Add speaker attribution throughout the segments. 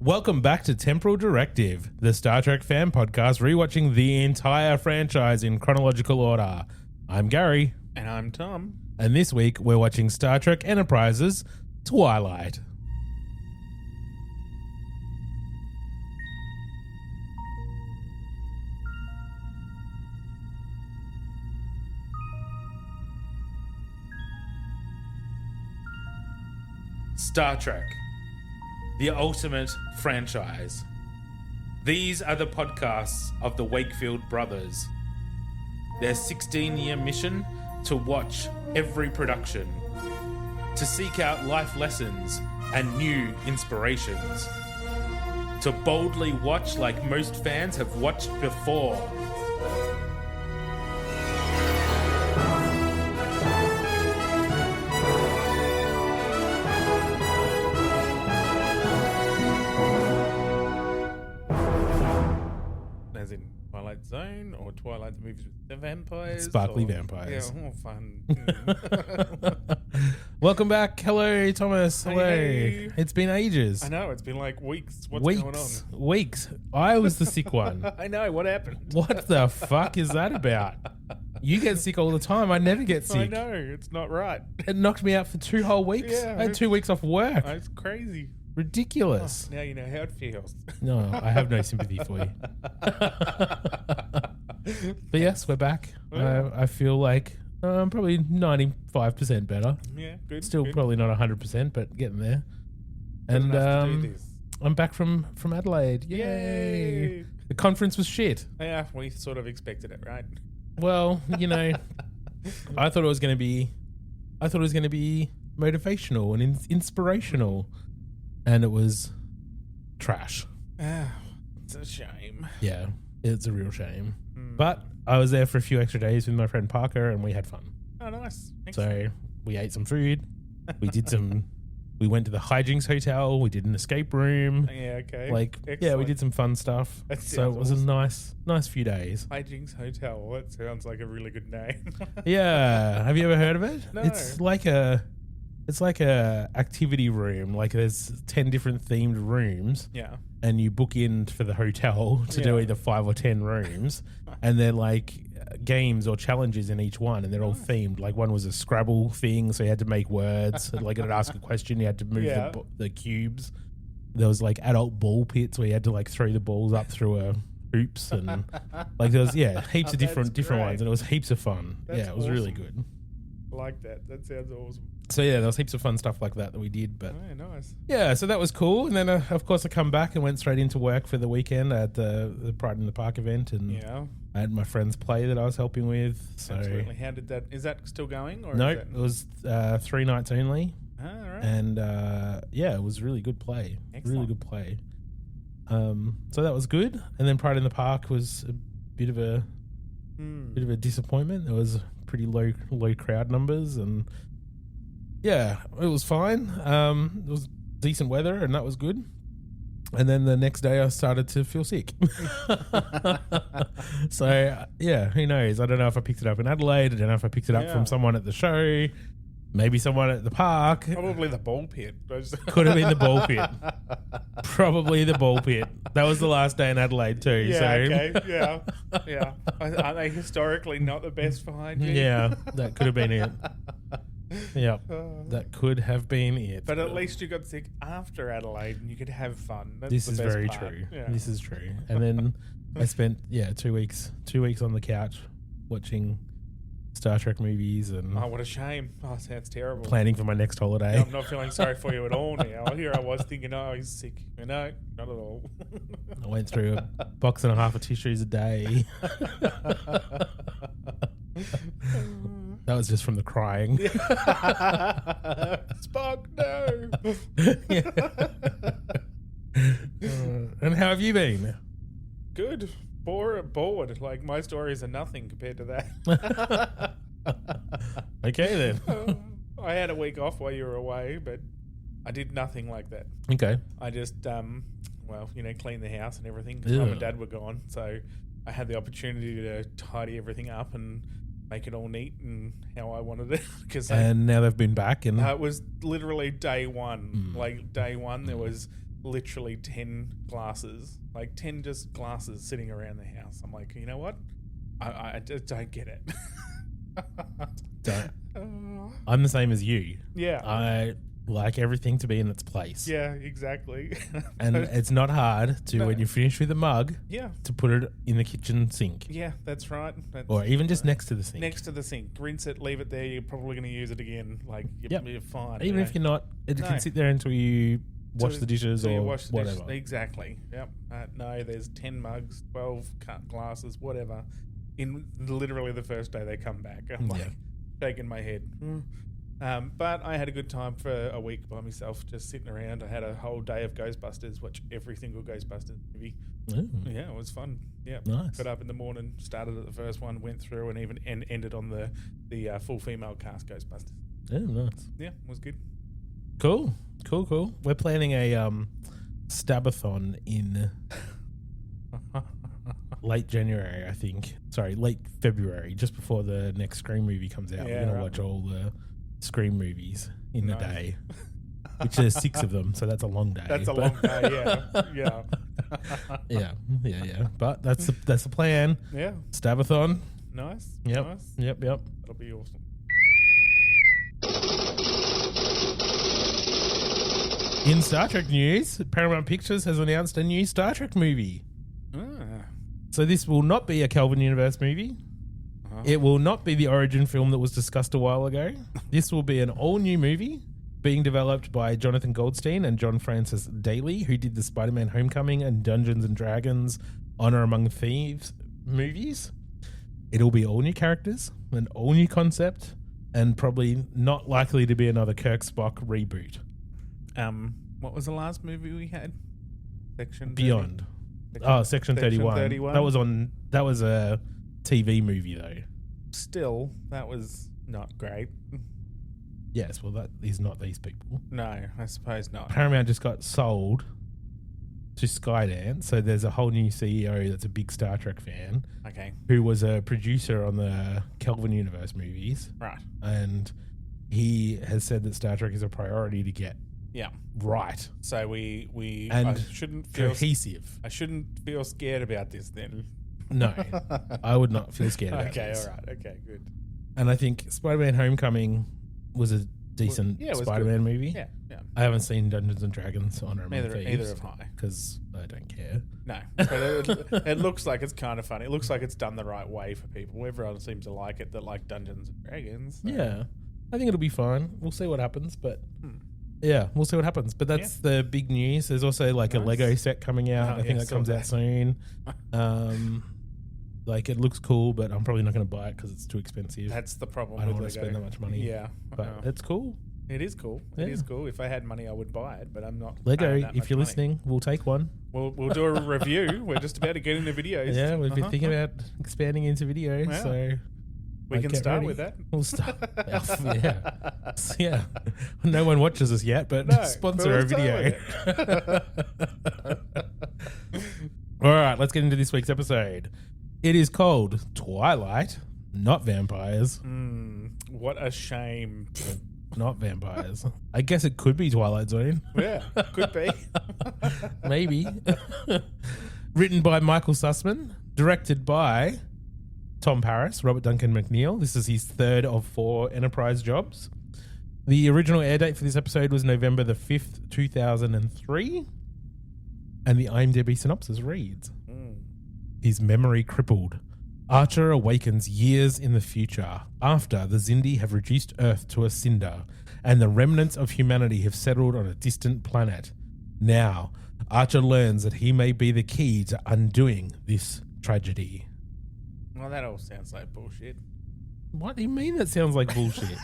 Speaker 1: Welcome back to Temporal Directive, the Star Trek fan podcast rewatching the entire franchise in chronological order. I'm Gary.
Speaker 2: And I'm Tom.
Speaker 1: And this week we're watching Star Trek Enterprise's Twilight. Star Trek, the ultimate franchise. These are the podcasts of the Wakefield brothers. Their 16-year mission to watch every production, to seek out life lessons and new inspirations, to boldly watch like most fans have watched before.
Speaker 2: As in Twilight Zone or Twilight the movies with the vampires?
Speaker 1: Sparkly vampires.
Speaker 2: Yeah, all fun.
Speaker 1: Welcome back. Hello, Thomas. Hello.
Speaker 2: Hey.
Speaker 1: It's been ages.
Speaker 2: I know, it's been like weeks. What's going on?
Speaker 1: Weeks. I was the sick one.
Speaker 2: I know, what happened?
Speaker 1: What the fuck is that about? You get sick all the time. I never get sick.
Speaker 2: I know, it's not right.
Speaker 1: It knocked me out for 2 whole weeks.
Speaker 2: Yeah.
Speaker 1: I had 2 weeks off work.
Speaker 2: It's crazy.
Speaker 1: Ridiculous.
Speaker 2: Now you know how it feels.
Speaker 1: No, I have no sympathy for you. But yes, we're back.
Speaker 2: Yeah.
Speaker 1: I feel like I'm probably 95% better.
Speaker 2: Yeah, good.
Speaker 1: Still
Speaker 2: good.
Speaker 1: probably not 100%, but getting there.
Speaker 2: Good
Speaker 1: And
Speaker 2: enough to do this.
Speaker 1: I'm back from Adelaide. Yay! The conference was shit.
Speaker 2: Yeah, we sort of expected it, right?
Speaker 1: Well, you know, I thought it was going to be motivational and inspirational, and it was trash.
Speaker 2: It's a shame.
Speaker 1: Yeah, it's a real shame.
Speaker 2: Mm.
Speaker 1: But I was there for a few extra days with my friend Parker, and we had fun.
Speaker 2: Oh, nice. Excellent.
Speaker 1: So we ate some food. We went to the hijinks hotel. We did an escape room.
Speaker 2: Yeah, okay.
Speaker 1: Yeah, we
Speaker 2: Excellent.
Speaker 1: did some fun stuff.
Speaker 2: That
Speaker 1: So it
Speaker 2: sounds
Speaker 1: was
Speaker 2: awesome.
Speaker 1: a nice few days.
Speaker 2: Hijinks Hotel. That sounds like a really good name.
Speaker 1: Yeah, have you ever heard of it?
Speaker 2: No.
Speaker 1: It's like a activity room. Like there's 10 different themed rooms,
Speaker 2: Yeah.
Speaker 1: and you book in for the hotel to do
Speaker 2: Yeah.
Speaker 1: either 5 or 10 rooms, and they're like games or challenges in each one, and they're all themed. Like one was a Scrabble thing, so you had to make words. Like it'd ask a question, you had to move
Speaker 2: Yeah.
Speaker 1: the cubes. There was like adult ball pits where you had to like throw the balls up through a hoops, and like there was heaps of different
Speaker 2: That's
Speaker 1: ones,
Speaker 2: great.
Speaker 1: and it was heaps of fun.
Speaker 2: That's
Speaker 1: It was really
Speaker 2: awesome.
Speaker 1: good.
Speaker 2: Like that. That sounds awesome.
Speaker 1: So yeah, there was heaps of fun stuff like that we did, but
Speaker 2: Oh, nice.
Speaker 1: yeah, so that was cool. And then of course I come back and went straight into work for the weekend at the Pride in the Park event, and
Speaker 2: Yeah.
Speaker 1: I had my friend's play that I was helping with. So
Speaker 2: Absolutely. How did that? Is that still going? Or
Speaker 1: no,
Speaker 2: is
Speaker 1: it was 3 nights only,
Speaker 2: all right.
Speaker 1: and yeah, it was really good play. Really
Speaker 2: Excellent.
Speaker 1: good play. So that was good. And then Pride in the Park was a bit of a disappointment. There was pretty low crowd numbers, and yeah, it was fine. It was decent weather, and that was good. And then the next day I started to feel sick. So yeah, who knows? I don't know if I picked it up in Adelaide. I don't know if I picked it up
Speaker 2: Yeah.
Speaker 1: from someone at the show, maybe someone at the park.
Speaker 2: Probably the ball pit.
Speaker 1: Could have been the ball pit. Probably the ball pit. That was the last day in Adelaide too.
Speaker 2: Yeah.
Speaker 1: so.
Speaker 2: Okay. Yeah. Yeah. Are they historically not the best for hygiene?
Speaker 1: Yeah, that could have been it. Yeah,
Speaker 2: Oh.
Speaker 1: that could have been it.
Speaker 2: But at least you got sick after Adelaide and you could have fun. That's
Speaker 1: This
Speaker 2: the
Speaker 1: is
Speaker 2: best
Speaker 1: very
Speaker 2: part.
Speaker 1: true.
Speaker 2: Yeah.
Speaker 1: This is true. And then I spent 2 weeks on the couch watching Star Trek movies and
Speaker 2: Oh, what a shame. Oh, sounds terrible.
Speaker 1: planning for my next holiday.
Speaker 2: I'm not feeling sorry for you at all now. Here I was thinking, oh, he's sick. No, not at all.
Speaker 1: I went through a box and a half of tissues a day. That was just from the crying.
Speaker 2: Spock, no.
Speaker 1: And how have you been?
Speaker 2: Good. Bored. Like, my stories are nothing compared to that.
Speaker 1: Okay then.
Speaker 2: I had a week off while you were away, but I did nothing like that.
Speaker 1: Okay.
Speaker 2: I just, cleaned the house and everything. 'Cause
Speaker 1: Yeah.
Speaker 2: Mum and Dad were gone, so I had the opportunity to tidy everything up and make it all neat and how I wanted it. Because
Speaker 1: And now they've been back, and
Speaker 2: it was literally day one. Like day one, there was literally 10 glasses, like 10 just glasses sitting around the house. I'm like, you know what? I just don't get it.
Speaker 3: Don't. I'm the same as you.
Speaker 2: Yeah.
Speaker 3: I like everything to be in its place.
Speaker 2: Yeah, exactly.
Speaker 3: And it's not hard to, when you finish with a mug,
Speaker 2: yeah,
Speaker 3: to put it in the kitchen sink.
Speaker 2: Yeah, that's right.
Speaker 3: Or even just next to the sink.
Speaker 2: Next to the sink. Rinse it, leave it there. You're probably going to use it again. Like, you're fine.
Speaker 3: Even if you're not, it can sit there until you wash the dishes or whatever.
Speaker 2: Dishes. Exactly. Yep. No, there's 10 mugs, 12 cut glasses, whatever. In literally the first day they come back. I'm like shaking my head. But I had a good time for a week by myself, just sitting around. I had a whole day of Ghostbusters, watched every single Ghostbusters movie.
Speaker 3: Ooh.
Speaker 2: Yeah, it was fun. Yeah,
Speaker 3: nice.
Speaker 2: Got up in the morning, started at the first one, went through, and even ended on the full female cast Ghostbusters.
Speaker 3: Oh, nice.
Speaker 2: Yeah, it was good.
Speaker 3: Cool. We're planning a stabathon in late January, I think. Sorry, late February, just before the next Scream movie comes out. We're going to watch all the Scream movies in a day, which there's 6 of them, so that's a long day.
Speaker 2: That's a long day, yeah.
Speaker 3: Yeah. But that's the plan.
Speaker 2: Yeah.
Speaker 3: Stabathon.
Speaker 2: Nice.
Speaker 3: Yep.
Speaker 2: Nice.
Speaker 3: Yep.
Speaker 2: That'll be awesome.
Speaker 3: In Star Trek news, Paramount Pictures has announced a new Star Trek movie. So this will not be a Kelvin Universe movie. It will not be the origin film that was discussed a while ago. This will be an all-new movie being developed by Jonathan Goldstein and John Francis Daly, who did the Spider-Man Homecoming and Dungeons & Dragons Honor Among Thieves movies. It'll be all new characters, an all-new concept, and probably not likely to be another Kirk Spock reboot.
Speaker 2: What was the last movie we had? Section
Speaker 3: Beyond. Section 31. That was a TV movie though.
Speaker 2: Still, that was not great.
Speaker 3: Yes, well that is not these people.
Speaker 2: No, I suppose not.
Speaker 3: Paramount just got sold to Skydance, so there's a whole new CEO that's a big Star Trek fan.
Speaker 2: Okay.
Speaker 3: Who was a producer on the Kelvin Universe movies.
Speaker 2: Right.
Speaker 3: And he has said that Star Trek is a priority to get right.
Speaker 2: So we
Speaker 3: and
Speaker 2: I shouldn't feel
Speaker 3: cohesive.
Speaker 2: I shouldn't feel scared about this then.
Speaker 3: No, I would not feel scared about this.
Speaker 2: Okay, all right. Okay, good.
Speaker 3: And I think Spider-Man Homecoming was a decent Spider-Man movie.
Speaker 2: Yeah.
Speaker 3: I haven't seen Dungeons & Dragons Honor Among Thieves.
Speaker 2: Neither have I.
Speaker 3: Because I don't care.
Speaker 2: No. But it looks like it's kind of funny. It looks like it's done the right way for people. Everyone seems to like it that like Dungeons & Dragons. So.
Speaker 3: Yeah. I think it'll be fine. We'll see what happens, but... Yeah, we'll see what happens. But that's the big news. There's also like a Lego set coming out. I think that comes out soon. Like it looks cool, but I'm probably not going to buy it because it's too expensive.
Speaker 2: That's the problem.
Speaker 3: I don't want to spend that much money.
Speaker 2: Yeah,
Speaker 3: but it's cool.
Speaker 2: It is cool.
Speaker 3: Yeah.
Speaker 2: It is cool. If I had money, I would buy it, but I'm not.
Speaker 3: Lego, if you're listening, we'll take one.
Speaker 2: We'll do a review. We're just about to get into videos.
Speaker 3: Yeah, we've been thinking about expanding into video, so
Speaker 2: we can start with that.
Speaker 3: We'll start. Yeah. No one watches us yet, but sponsor a video. All right, let's get into this week's episode. It is called Twilight, not vampires.
Speaker 2: What a shame.
Speaker 3: Not vampires. I guess it could be Twilight Zone.
Speaker 2: Yeah, could be.
Speaker 3: Maybe. Written by Michael Sussman, directed by Tom Paris, Robert Duncan McNeil. This is his third of 4 Enterprise jobs. The original air date for this episode was November the 5th, 2003. And the IMDb synopsis reads, His memory crippled. Archer awakens years in the future after the Xindi have reduced Earth to a cinder and the remnants of humanity have settled on a distant planet. Now, Archer learns that he may be the key to undoing this tragedy.
Speaker 2: Well, that all sounds like bullshit.
Speaker 3: What do you mean that sounds like bullshit?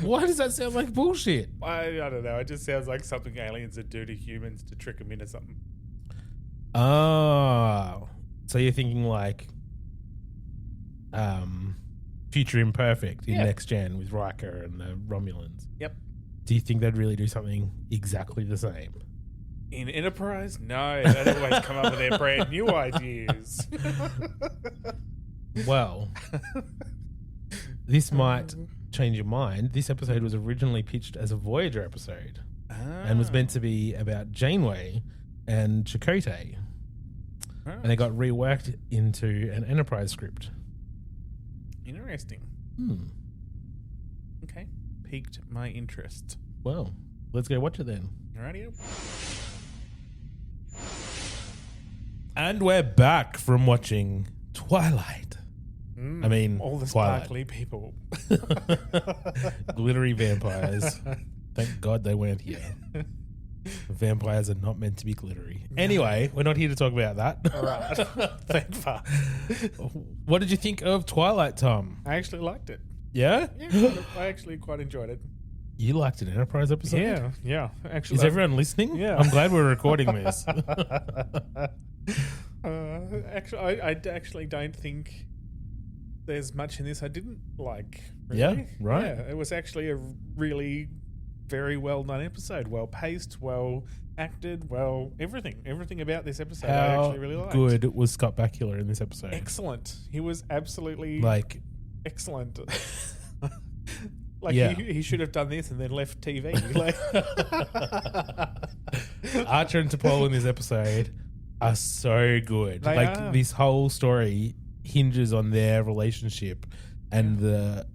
Speaker 3: Why does that sound like bullshit?
Speaker 2: I don't know. It just sounds like something aliens would do to humans to trick them into something.
Speaker 3: Oh, so you're thinking like Future Imperfect in Next Gen with Riker and the Romulans.
Speaker 2: Yep.
Speaker 3: Do you think they'd really do something exactly the same?
Speaker 2: In Enterprise? No, they'd always come up with their brand new ideas.
Speaker 3: Well, this might change your mind, this episode was originally pitched as a Voyager episode and was meant to be about Janeway and Chakotay. And it got reworked into an Enterprise script.
Speaker 2: Interesting. Okay. Piqued my interest.
Speaker 3: Well, let's go watch it then.
Speaker 2: Alrighty.
Speaker 3: And we're back from watching Twilight. I mean,
Speaker 2: all the
Speaker 3: Twilight.
Speaker 2: sparkly people.
Speaker 3: Glittery vampires. Thank God they weren't here. Vampires are not meant to be glittery. Anyway, we're not here to talk about that.
Speaker 2: All right. Thank fuck.
Speaker 3: What did you think of Twilight, Tom?
Speaker 2: I actually liked it.
Speaker 3: Yeah?
Speaker 2: Yeah, I actually quite enjoyed it.
Speaker 3: You liked an Enterprise episode?
Speaker 2: Yeah. Actually,
Speaker 3: Is everyone listening?
Speaker 2: Yeah.
Speaker 3: I'm glad we're recording this.
Speaker 2: Actually, I actually don't think there's much in this I didn't like. Really.
Speaker 3: Yeah, right.
Speaker 2: Yeah, it was actually a really very well done episode. Well paced, well acted, well everything about this episode I
Speaker 3: How
Speaker 2: actually really liked.
Speaker 3: good was Scott Bakula in this episode?
Speaker 2: Excellent. He was absolutely
Speaker 3: Like,
Speaker 2: excellent. Like
Speaker 3: Yeah.
Speaker 2: he should have done this and then left TV. Like,
Speaker 3: Archer and T'Pol in this episode are so good.
Speaker 2: They
Speaker 3: like
Speaker 2: are.
Speaker 3: this whole story hinges on their relationship and the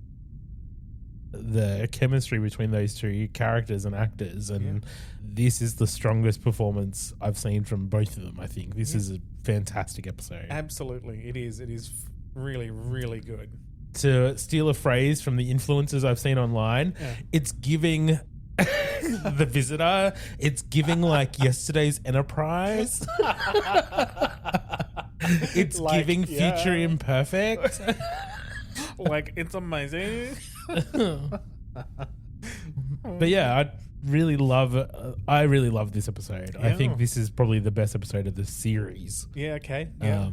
Speaker 3: chemistry between those two characters and actors, and this is the strongest performance I've seen from both of them. I think this is a fantastic episode.
Speaker 2: absolutely, it is. It is really, really good.
Speaker 3: To steal a phrase from the influencers I've seen online, it's giving The Visitor, it's giving like yesterday's Enterprise. It's
Speaker 2: Like,
Speaker 3: giving Future Imperfect.
Speaker 2: Like, it's amazing.
Speaker 3: But yeah, I really love this episode. I think this is probably the best episode of the series.
Speaker 2: Yeah. Okay. Yeah.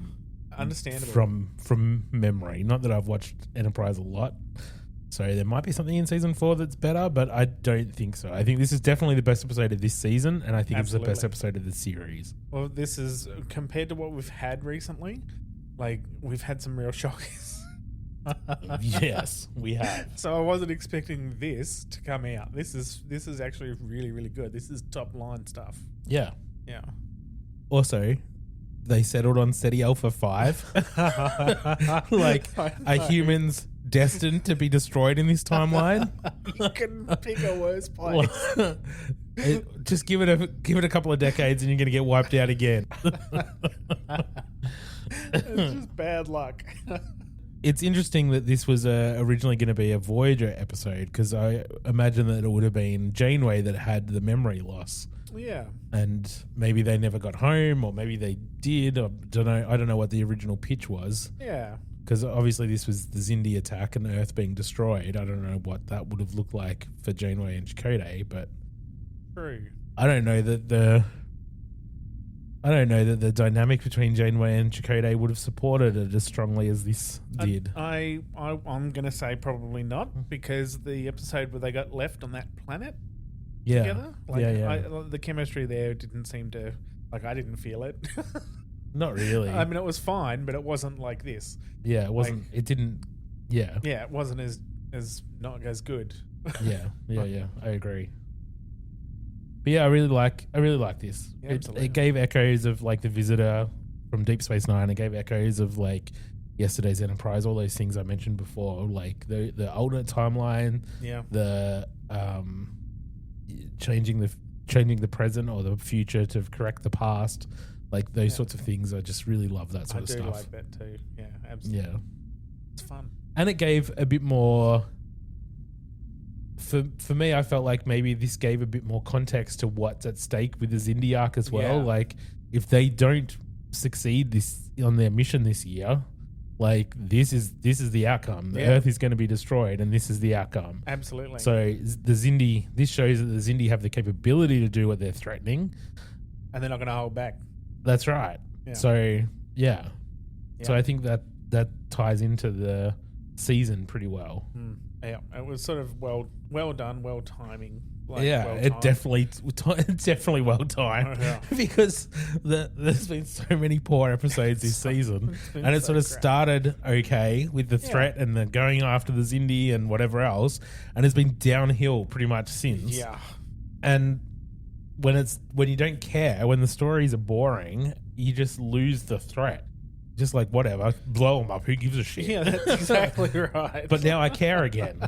Speaker 2: Understandable.
Speaker 3: From memory. Not that I've watched Enterprise a lot, so there might be something in season 4 that's better, but I don't think so. I think this is definitely the best episode of this season, and I think it's the best episode of the series.
Speaker 2: Well, this is compared to what we've had recently. Like, we've had some real shockers.
Speaker 3: Yes, we have.
Speaker 2: So I wasn't expecting this to come out. This is actually really, really good. This is top line stuff.
Speaker 3: Yeah.
Speaker 2: Yeah.
Speaker 3: Also, they settled on SETI Alpha 5. Like, are humans destined to be destroyed in this timeline?
Speaker 2: You can pick a worse place.
Speaker 3: Just give it a couple of decades and you're going to get wiped out again.
Speaker 2: It's just bad luck.
Speaker 3: It's interesting that this was originally going to be a Voyager episode, because I imagine that it would have been Janeway that had the memory loss.
Speaker 2: Yeah.
Speaker 3: And maybe they never got home, or maybe they did. I don't know what the original pitch was.
Speaker 2: Yeah.
Speaker 3: Because obviously this was the Xindi attack and Earth being destroyed. I don't know what that would have looked like for Janeway and Chakotay, but
Speaker 2: True.
Speaker 3: I don't know that the dynamic between Janeway and Chakotay would have supported it as strongly as this did.
Speaker 2: I'm going to say probably not, because the episode where they got left on that planet together, the chemistry there didn't seem to, like, I didn't feel it.
Speaker 3: Not really.
Speaker 2: I mean, it was fine, but it wasn't like this.
Speaker 3: Yeah, it wasn't. It didn't. Yeah.
Speaker 2: Yeah, it wasn't as not as good.
Speaker 3: Yeah. I agree. But yeah, I really like this.
Speaker 2: Yeah, absolutely.
Speaker 3: It gave echoes of like The Visitor from Deep Space Nine. It gave echoes of like yesterday's Enterprise. All those things I mentioned before, like the alternate timeline.
Speaker 2: Yeah.
Speaker 3: The changing the present or the future to correct the past. Like those sorts of things. I just really love that sort of stuff.
Speaker 2: I do like that too. Yeah, absolutely.
Speaker 3: Yeah.
Speaker 2: It's fun.
Speaker 3: And it gave a bit more. For me, I felt like maybe this gave a bit more context to what's at stake with the Xindi arc as well.
Speaker 2: Yeah.
Speaker 3: Like, if they don't succeed on their mission this year, like this is the outcome. The Earth is going to be destroyed, and this is the outcome.
Speaker 2: Absolutely.
Speaker 3: So this shows that the Xindi have the capability to do what they're threatening,
Speaker 2: and they're not going to hold back.
Speaker 3: That's right.
Speaker 2: Yeah.
Speaker 3: So
Speaker 2: Yeah.
Speaker 3: So I think that ties into the season pretty well.
Speaker 2: Yeah, it was sort of well done, well timing Like,
Speaker 3: yeah,
Speaker 2: well
Speaker 3: it
Speaker 2: timed.
Speaker 3: definitely well timed
Speaker 2: Yeah.
Speaker 3: because there's been so many poor episodes this season,
Speaker 2: been
Speaker 3: and it
Speaker 2: so
Speaker 3: sort of
Speaker 2: crap.
Speaker 3: started okay with the threat and the going after the Xindi and whatever else, and it's been downhill pretty much since.
Speaker 2: Yeah.
Speaker 3: And when you don't care, when the stories are boring, you just lose the threat. Just like whatever, blow them up. Who gives a shit?
Speaker 2: Yeah, that's exactly right.
Speaker 3: But now I care again.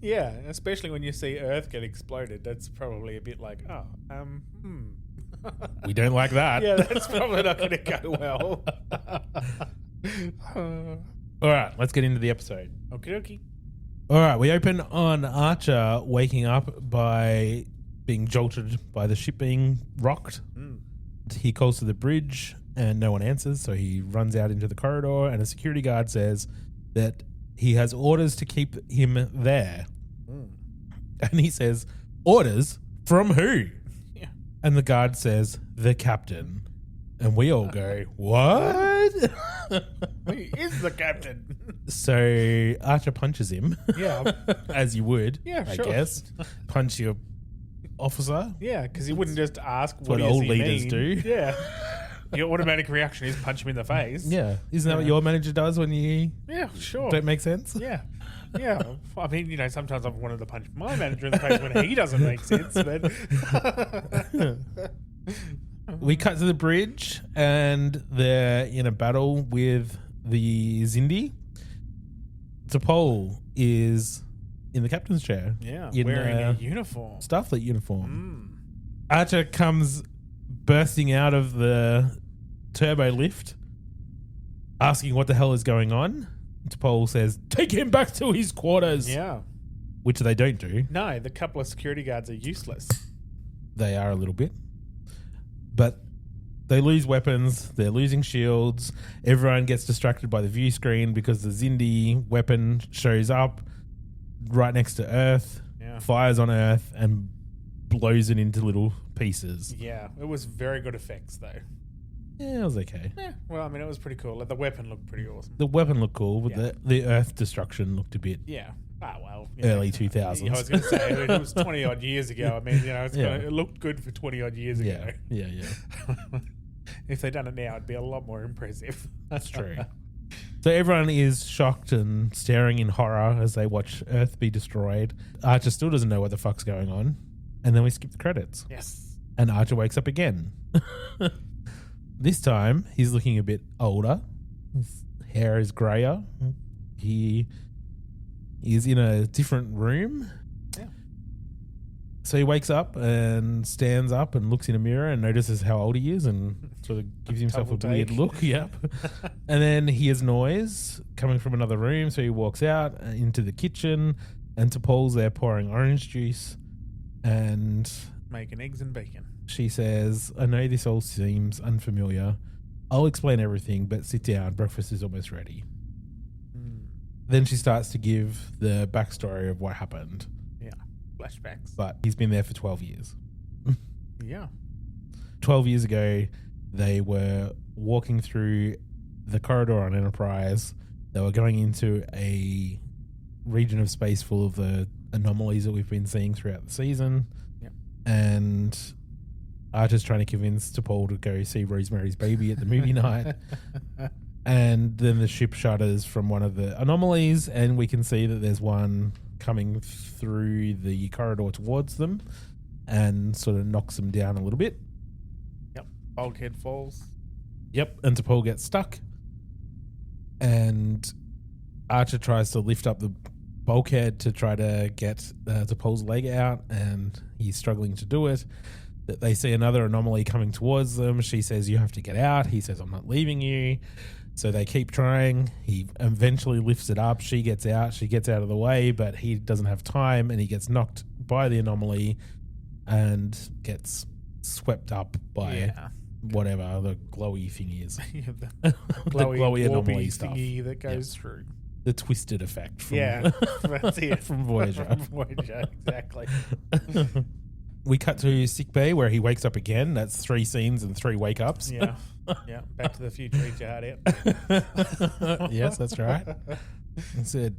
Speaker 2: Yeah, especially when you see Earth get exploded, that's probably a bit like,
Speaker 3: We don't like that.
Speaker 2: Yeah, that's probably not going to go well.
Speaker 3: All right, let's get into the episode.
Speaker 2: Okie dokie.
Speaker 3: All right, we open on Archer waking up by being jolted by the ship being rocked. He calls to the bridge and no one answers, so he runs out into the corridor and a security guard says that he has orders to keep him there. And he says, orders? From who?
Speaker 2: Yeah.
Speaker 3: And the guard says, the captain. And we all go, what?
Speaker 2: He is the captain.
Speaker 3: So Archer punches him.
Speaker 2: Yeah.
Speaker 3: As you would,
Speaker 2: Yeah,
Speaker 3: I
Speaker 2: sure.
Speaker 3: guess. Punch your officer.
Speaker 2: Yeah, because he wouldn't just ask
Speaker 3: what
Speaker 2: does
Speaker 3: old
Speaker 2: he
Speaker 3: leaders
Speaker 2: mean?
Speaker 3: do.
Speaker 2: Yeah. Your automatic reaction is punch him in the face.
Speaker 3: Yeah. Isn't that what your manager does when you
Speaker 2: Yeah, sure.
Speaker 3: don't make sense?
Speaker 2: Yeah. Yeah. I mean, sometimes I've wanted to punch my manager in the face when he doesn't make sense, but
Speaker 3: We cut to the bridge and they're in a battle with the Xindi. T'Pol is in the captain's chair.
Speaker 2: yeah,
Speaker 3: in
Speaker 2: wearing a uniform.
Speaker 3: Starfleet uniform. Archer comes bursting out of the turbo lift, asking what the hell is going on. T'Pol says, take him back to his quarters.
Speaker 2: Yeah.
Speaker 3: Which they don't do.
Speaker 2: No, the couple of security guards are useless.
Speaker 3: They are a little bit. But they lose weapons. They're losing shields. Everyone gets distracted by the view screen because the Xindi weapon shows up right next to Earth, fires on Earth, and blows it into little pieces.
Speaker 2: Yeah, it was very good effects, though.
Speaker 3: Yeah, it was okay.
Speaker 2: Yeah, well, I mean, it was pretty cool. Like, the weapon looked pretty awesome.
Speaker 3: The weapon looked cool, but the Earth destruction looked a bit
Speaker 2: Yeah. Ah, well.
Speaker 3: early 2000s.
Speaker 2: I was going to say, it was 20 odd years ago. I mean, it looked good for 20 odd years ago.
Speaker 3: Yeah.
Speaker 2: If they'd done it now, it'd be a lot more impressive.
Speaker 3: That's true. So everyone is shocked and staring in horror as they watch Earth be destroyed. Archer still doesn't know what the fuck's going on. And then we skip the credits.
Speaker 2: Yes.
Speaker 3: And Archer wakes up again. This time, he's looking a bit older. His hair is grayer. He is in a different room.
Speaker 2: Yeah.
Speaker 3: So he wakes up and stands up and looks in a mirror and notices how old he is and sort of gives himself a
Speaker 2: Double
Speaker 3: weird
Speaker 2: take.
Speaker 3: look. Yep. And then he hears noise coming from another room. So he walks out into the kitchen and T'Pol's there pouring orange juice. And
Speaker 2: Making eggs and bacon.
Speaker 3: she says, I know this all seems unfamiliar. I'll explain everything, but sit down. Breakfast is almost ready. Then she starts to give the backstory of what happened.
Speaker 2: Yeah. Flashbacks.
Speaker 3: But he's been there for 12 years.
Speaker 2: Yeah.
Speaker 3: 12 years ago, they were walking through the corridor on Enterprise. They were going into a region of space full of the anomalies that we've been seeing throughout the season.
Speaker 2: Yep.
Speaker 3: And Archer's trying to convince T'Pol to go see Rosemary's Baby at the movie night. And then the ship shutters from one of the anomalies, and we can see that there's one coming through the corridor towards them and sort of knocks them down a little bit.
Speaker 2: Yep. Bulkhead falls.
Speaker 3: Yep, and T'Pol gets stuck. And Archer tries to lift up the bulkhead to try to get T'Pol's leg out, and he's struggling to do it. They see another anomaly coming towards them. She says, you have to get out. He says, I'm not leaving you. So they keep trying. He eventually lifts it up. She gets out. She gets out of the way, but he doesn't have time, and he gets knocked by the anomaly and gets swept up by whatever the glowy thing is.
Speaker 2: The
Speaker 3: glowy
Speaker 2: warpy
Speaker 3: anomaly stuff.
Speaker 2: thingy that goes through.
Speaker 3: The twisted effect from,
Speaker 2: That's it.
Speaker 3: from Voyager.
Speaker 2: From Voyager, exactly.
Speaker 3: We cut to sickbay where he wakes up again. That's 3 scenes and 3 wake-ups.
Speaker 2: Yeah. Back to the Future, eat your heart out.
Speaker 3: Yes, that's right. I said,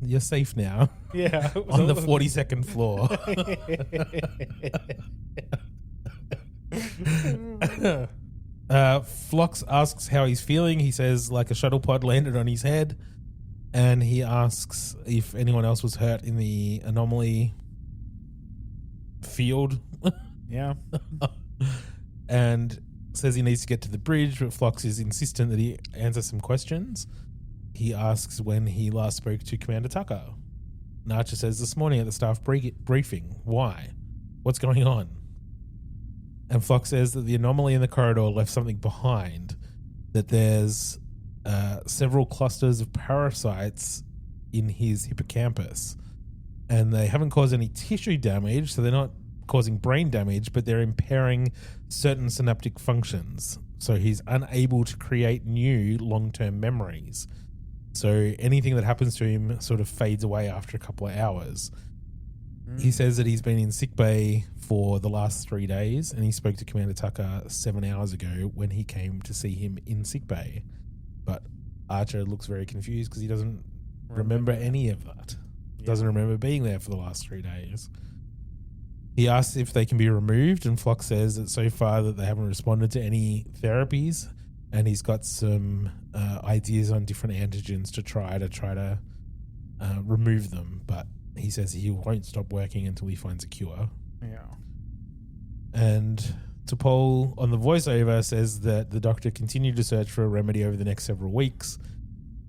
Speaker 3: you're safe now
Speaker 2: Yeah.
Speaker 3: on the 42nd floor. Phlox asks how he's feeling. He says like a shuttle pod landed on his head, and he asks if anyone else was hurt in the anomaly field.
Speaker 2: Yeah.
Speaker 3: And says he needs to get to the bridge, but Phlox is insistent that he answer some questions. He asks when he last spoke to Commander Tucker. And Archer says this morning at the staff briefing. Why? What's going on? And Phlox says that the anomaly in the corridor left something behind, that there's several clusters of parasites in his hippocampus, and they haven't caused any tissue damage, so they're not causing brain damage, but they're impairing certain synaptic functions. So he's unable to create new long-term memories. So anything that happens to him sort of fades away after a couple of hours. He says that he's been in sickbay for the last 3 days, and he spoke to Commander Tucker 7 hours ago when he came to see him in sickbay. But Archer looks very confused because he doesn't remember any of that.
Speaker 2: Yeah.
Speaker 3: Doesn't remember being there for the last 3 days. He asks if they can be removed, and Phlox says that so far that they haven't responded to any therapies, and he's got some ideas on different antigens to try to remove them, but he says he won't stop working until he finds a cure.
Speaker 2: Yeah.
Speaker 3: And T'Pol on the voiceover says that the doctor continued to search for a remedy over the next several weeks,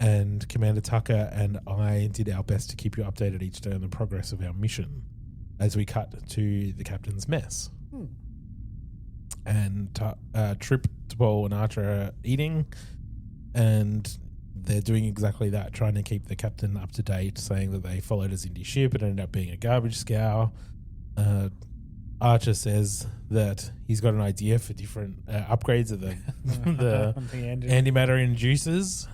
Speaker 3: and Commander Tucker and I did our best to keep you updated each day on the progress of our mission as we cut to the captain's mess. And Trip, T'Pol and Archer are eating, and they're doing exactly that, trying to keep the captain up to date, saying that they followed a Xindi ship. It ended up being a garbage scour. Archer says that he's got an idea for different upgrades of the antimatter inducers,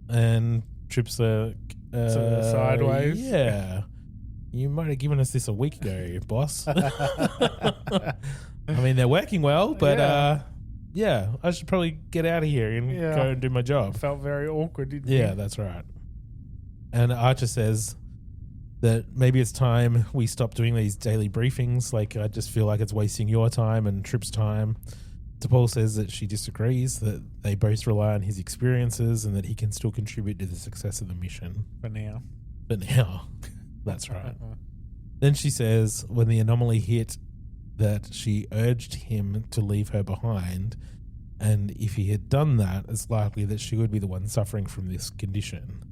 Speaker 3: and Trip's
Speaker 2: sideways.
Speaker 3: Yeah, you might have given us this a week ago, boss. I mean, they're working well, but yeah, I should probably get out of here and go and do my job.
Speaker 2: Felt very awkward, didn't you?
Speaker 3: Yeah, that's right. And Archer says that maybe it's time we stop doing these daily briefings. Like, I just feel like it's wasting your time and Trip's time. T'Pol says that she disagrees, that they both rely on his experiences and that he can still contribute to the success of the mission.
Speaker 2: For now.
Speaker 3: That's right. Then she says when the anomaly hit that she urged him to leave her behind, and if he had done that, it's likely that she would be the one suffering from this condition.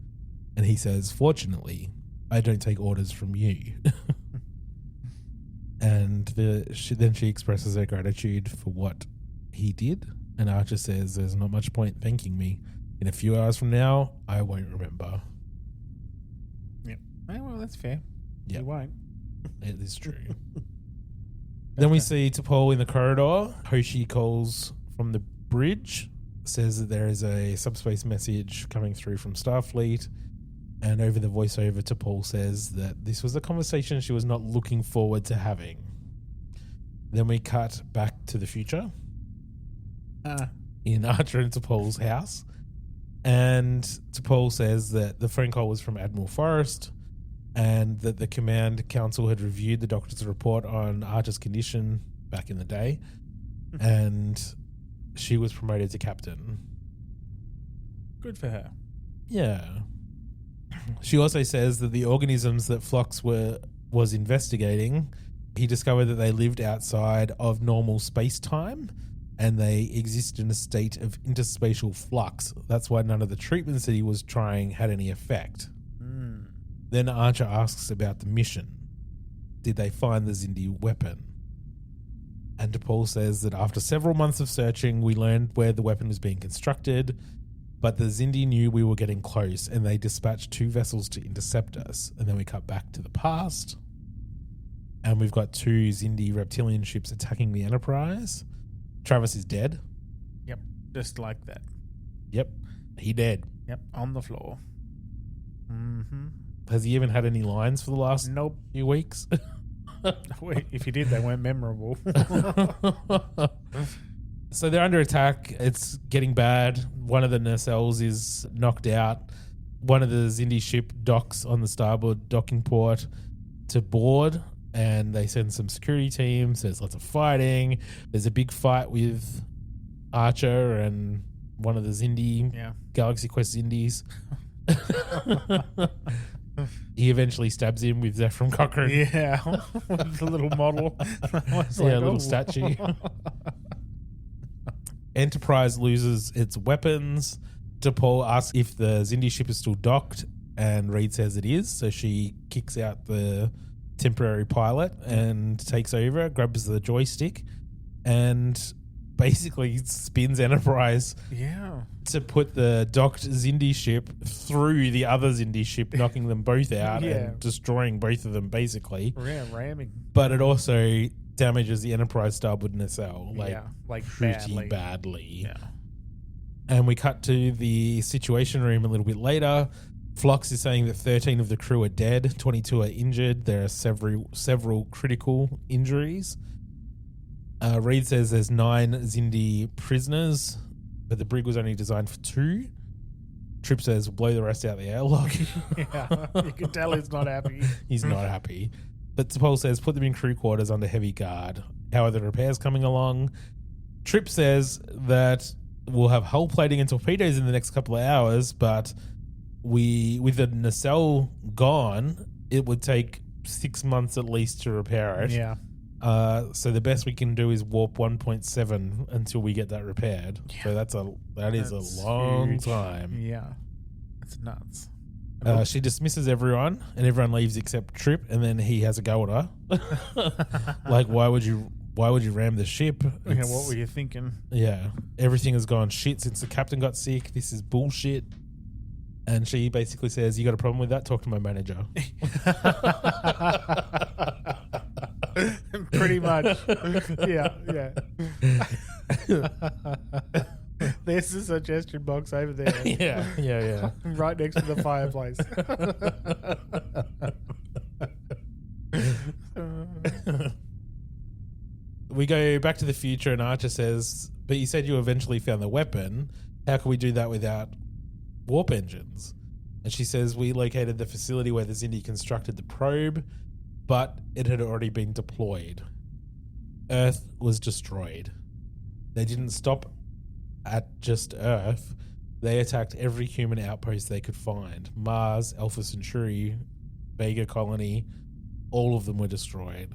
Speaker 3: And he says, fortunately, I don't take orders from you. And then she expresses her gratitude for what he did, and Archer says there's not much point thanking me. In a few hours from now, I won't remember.
Speaker 2: Yeah. Oh, well, that's fair.
Speaker 3: Yep.
Speaker 2: You won't.
Speaker 3: It is true. Then we see T'Pol in the corridor. Hoshi calls from the bridge, says that there is a subspace message coming through from Starfleet, and over the voiceover, T'Pol says that this was a conversation she was not looking forward to having. Then we cut back to the future in Archer and T'Pol's house, and T'Pol says that the phone call was from Admiral Forrest, and that the Command Council had reviewed the doctor's report on Archer's condition back in the day, and she was promoted to captain.
Speaker 2: Good for her.
Speaker 3: Yeah. She also says that the organisms that Phlox was investigating, he discovered that they lived outside of normal space-time, and they exist in a state of interspatial flux. That's why none of the treatments that he was trying had any effect. Then Archer asks about the mission. Did they find the Xindi weapon? And T'Pol says that after several months of searching, we learned where the weapon was being constructed, but the Xindi knew we were getting close, and they dispatched 2 vessels to intercept us. And then we cut back to the past, and we've got 2 Xindi reptilian ships attacking the Enterprise. Travis is dead.
Speaker 2: Yep. Just like that.
Speaker 3: Yep. He dead.
Speaker 2: Yep. On the floor. Mm-hmm.
Speaker 3: Has he even had any lines for the last few weeks?
Speaker 2: Wait, if he did, they weren't memorable.
Speaker 3: So they're under attack. It's getting bad. One of the nacelles is knocked out. one of the Xindi ship docks on the starboard docking port to board, and they send some security teams. There's lots of fighting. There's a big fight with Archer and one of the Xindi Galaxy Quest Xindis. He eventually stabs him with Zephram Cochrane.
Speaker 2: Yeah, with the little model.
Speaker 3: A little statue. Enterprise loses its weapons. T'Pol asks if the Xindi ship is still docked, and Reed says it is. So she kicks out the temporary pilot and takes over, grabs the joystick, and basically spins Enterprise to put the docked Xindi ship through the other Xindi ship, knocking them both out and destroying both of them, basically.
Speaker 2: Yeah, ramming.
Speaker 3: But it also damages the Enterprise starboard nacelle, like pretty badly.
Speaker 2: Yeah.
Speaker 3: And we cut to the Situation Room a little bit later. Phlox is saying that 13 of the crew are dead, 22 are injured. There are several critical injuries. Reed says there's 9 Xindi prisoners, but the brig was only designed for 2. Trip says blow the rest out the airlock.
Speaker 2: Yeah, you can tell he's not happy.
Speaker 3: He's not happy. But T'Pol says put them in crew quarters under heavy guard. How are the repairs coming along? Trip says that we'll have hull plating and torpedoes in the next couple of hours, but with the nacelle gone, it would take 6 months at least to repair it.
Speaker 2: Yeah.
Speaker 3: So the best we can do is warp 1.7 until we get that repaired. Yeah. So that is a long time.
Speaker 2: Yeah. It's nuts.
Speaker 3: She dismisses everyone, and everyone leaves except Trip, and then he has a go at her. Like, why would you ram the ship?
Speaker 2: Okay, what were you thinking?
Speaker 3: Yeah. Everything has gone shit since the captain got sick. This is bullshit. And she basically says, you got a problem with that? Talk to my manager.
Speaker 2: Pretty much. Yeah. There's a suggestion box over there.
Speaker 3: Yeah.
Speaker 2: Right next to the fireplace.
Speaker 3: We go back to the future, and Archer says, but you said you eventually found the weapon. How can we do that without warp engines? And she says, we located the facility where the Xindi constructed the probe, but it had already been deployed. Earth was destroyed. They didn't stop at just Earth. They attacked every human outpost they could find. Mars, Alpha Centauri, Vega Colony, all of them were destroyed.